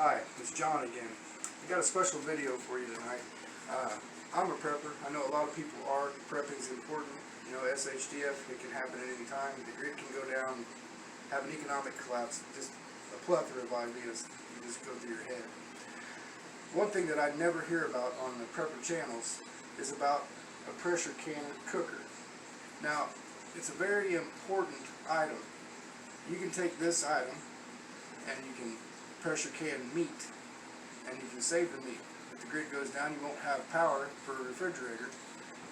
Hi, it's John again. I got a special video for you tonight. I'm a prepper. I know a lot of people are. Prepping is important. You know, SHTF, it can happen at any time. The grid can go down, have an economic collapse, just a plethora of ideas you just go through your head. One thing that I never hear about on the prepper channels is about a pressure canner cooker. Now, it's a very important item. You can take this item and you can pressure can meat, and you can save the meat. If the grid goes down, you won't have power for a refrigerator.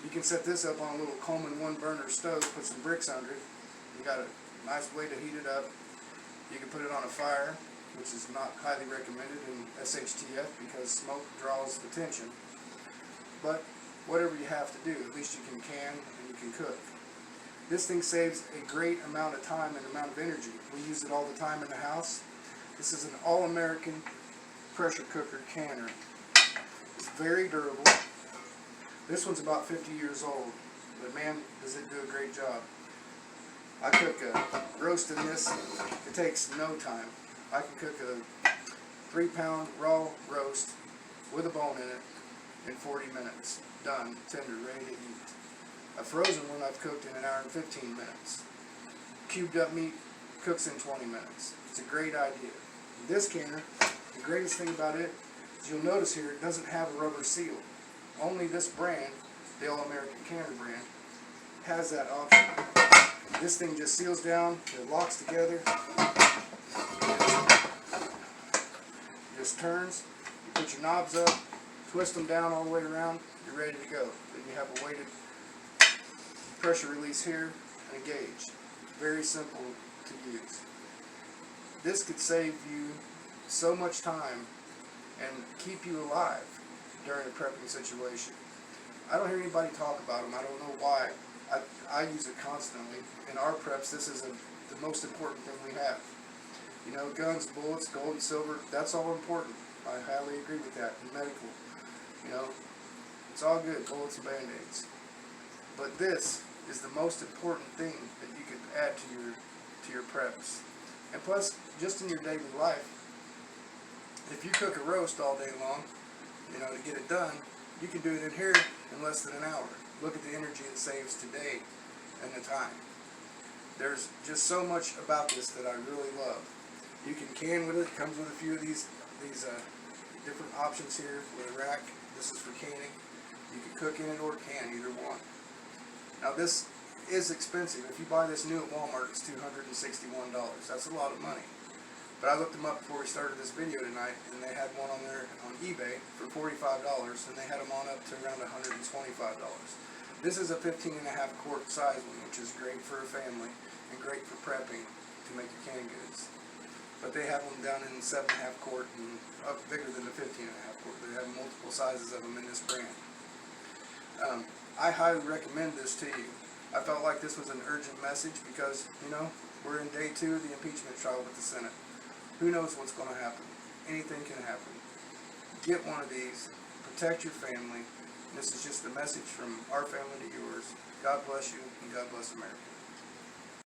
You can set this up on a little Coleman 1-burner stove, put some bricks under it. You got a nice way to heat it up. You can put it on a fire, which is not highly recommended in SHTF because smoke draws attention. But whatever you have to do, at least you can and you can cook. This thing saves a great amount of time and amount of energy. We use it all the time in the house. This is an all-American pressure cooker canner. It's very durable. This one's about 50 years old, but man, does it do a great job. I cook a roast in this. It takes no time. I can cook a 3-pound raw roast with a bone in it in 40 minutes. Done, tender, ready to eat. A frozen one I've cooked in 1 hour and 15 minutes. Cubed up meat cooks in 20 minutes. It's a great idea. This canner, the greatest thing about it is you'll notice here it doesn't have a rubber seal. Only this brand, the All-American Canner brand, has that option. This thing just seals down, it locks together, just turns, you put your knobs up, twist them down all the way around, you're ready to go. Then you have a weighted pressure release here and a gauge. Very simple to use. This could save you so much time and keep you alive during a prepping situation. I don't hear anybody talk about them. I don't know why. I use it constantly. In our preps, this is the most important thing we have. You know, guns, bullets, gold and silver, that's all important. I highly agree with that. In medical, you know, it's all good, bullets and band-aids. But this is the most important thing that you could add to your preps. And plus, just in your daily life, if you cook a roast all day long, you know, to get it done, you can do it in here in less than an hour. Look at the energy it saves today and the time. There's just so much about this that I really love. You can can with it. It comes with a few of these different options here with a rack. This is for canning. You can cook in it or can, either one. Now this is expensive. If you buy this new at Walmart, it's $261. That's a lot of money. But I looked them up before we started this video tonight, and they had one on there on eBay for $45, and they had them on up to around $125. This is a 15.5 quart size one, which is great for a family and great for prepping to make your canned goods. But they have them down in 7.5 quart and up bigger than the 15.5 quart. They have multiple sizes of them in this brand. I highly recommend this to you. I felt like this was an urgent message because, you know, we're in day 2 of the impeachment trial with the Senate. Who knows what's going to happen? Anything can happen. Get one of these. Protect your family. This is just a message from our family to yours. God bless you and God bless America.